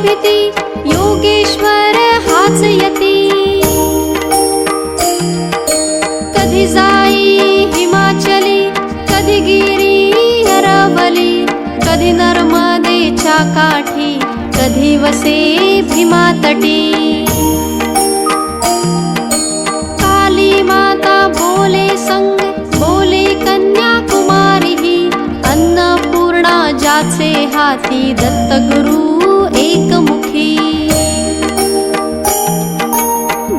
भीती योगेश्वर हाच यती। कधी जाई हिमाचली, कधी गिरी अरवली, कधी नर्मदेच्या काठी, कधी वसे भीमातटी। काली माता बोले संग, बोले कन्याकुमारी ही, अन्नपूर्णा ज्याचे हाती, दत्तगुरु एकमुखी।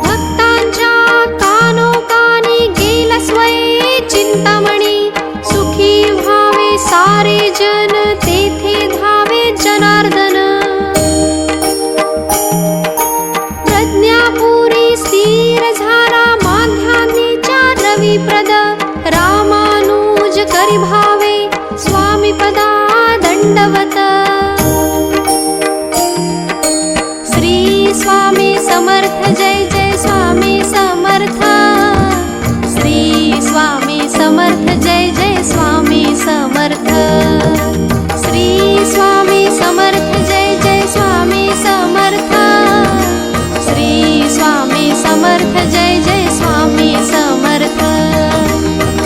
भक्तांच्या कानोकानी गेला स्वये चिंतामणी, सुखी व्हावे सारे जन, तेथे धावे जनार्दन। प्रज्ञापुरी स्थिर झाला माध्यान्नीच्या रविप्रद, रामानुज करी भावे स्वामी पदा दंडवत। श्री स्वामी समर्थ, जय जय स्वामी समर्थ। श्री स्वामी समर्थ, जय जय स्वामी समर्थ। श्री स्वामी समर्थ, जय जय स्वामी समर्थ। श्री स्वामी समर्थ, जय जय स्वामी समर्थ।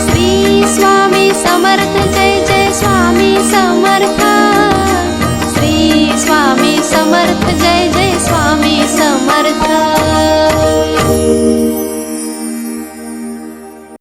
श्री स्वामी समर्थ, जय जय स्वामी समर्थ। श्री स्वामी समर्थ, जय जय